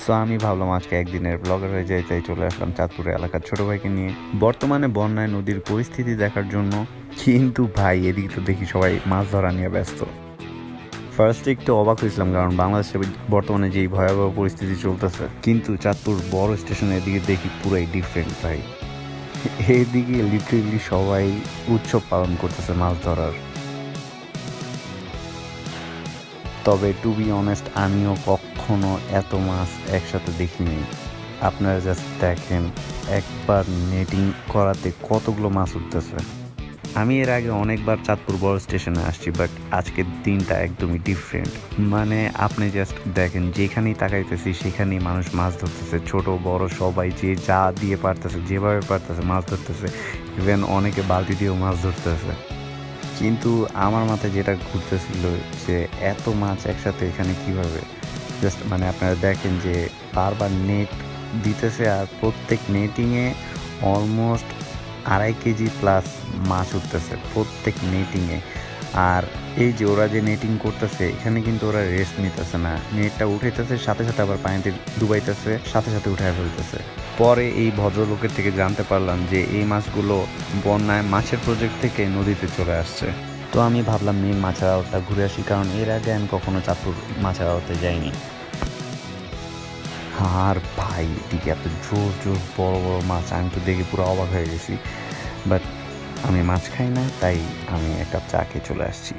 So আমি ভাবলাম আজকে একদিনের ব্লগার হয়ে যাই, তাই চলে আসলাম চাঁদপুরে এলাকার ছোটো ভাইকে নিয়ে বর্তমানে বন্যায় নদীর পরিস্থিতি দেখার জন্য। কিন্তু ভাই এদিকে তো দেখি সবাই মাছ ধরা নিয়ে ব্যস্ত। ফার্স্টে একটু অবাক হয়েছিলাম, কারণ বাংলাদেশে বর্তমানে যেই ভয়াবহ পরিস্থিতি চলতেছে, কিন্তু চাঁদপুর বড় স্টেশনের এদিকে দেখি পুরাই ডিফারেন্ট ভাই। এদিকে লিটারেলি সবাই উৎসব পালন করতেছে মাছ ধরার। তবে টু বি অনেস্ট, আমিও কখনো এত মাছ একসাথে দেখিনি। আপনারা জাস্ট দেখেন একবার নেটিং করাতে কতগুলো মাছ উঠতেছে। আমি এর আগে অনেকবার চাঁদপুর বড় স্টেশনে আসছি, বাট আজকের দিনটা একদমই ডিফারেন্ট। মানে আপনি জাস্ট দেখেন, যেখানেই তাকাইতেছি সেখানেই মানুষ মাছ ধরতেছে, ছোট বড় সবাই যে যা দিয়ে পারতেছে, যেভাবে পারতেছে মাছ ধরতেছে। ইভেন অনেকে বালতি দিয়েও মাছ ধরতেছে। কিন্তু আমার মাথায় যেটা ঘুরতেছিল যে এত মাছ একসাথে এখানে কিভাবে, জাস্ট মানে আপনারা দেখেন যে বারবার নেট দিতেছে, আর প্রত্যেক নেটিংয়ে অলমোস্ট 2.5 কেজি প্লাস মাছ উঠতেছে প্রত্যেক নেটিংয়ে। আর এই যে ওরা যে নেটিং করতেছে, এখানে কিন্তু ওরা রেস্ট নিতেছে না, নেটটা উঠাইতেছে সাথে সাথে আবার পানিতে ডুবাইতেছে, সাথে সাথে উঠায় ফেলতেছে। পরে এই ভদ্রলোকের থেকে জানতে পারলাম যে এই মাছগুলো বন্যায় মাছের প্রজেক্ট থেকে নদীতে চলে আসছে। তো আমি ভাবলাম মেন মাছের আড়তটা ঘুরে আসি, কারণ এর আগে আমি কখনো চাঁদপুর মাছের আড়তে যাইনি। আর ভাই এদিকে এত জোর জোর বড় বড় মাছ, আমি তো দেখে পুরো অবাক হয়ে গেছি। বাট আমি মাছ খাই না, তাই আমি এক কাপ চা খেয়ে চলে আসছি।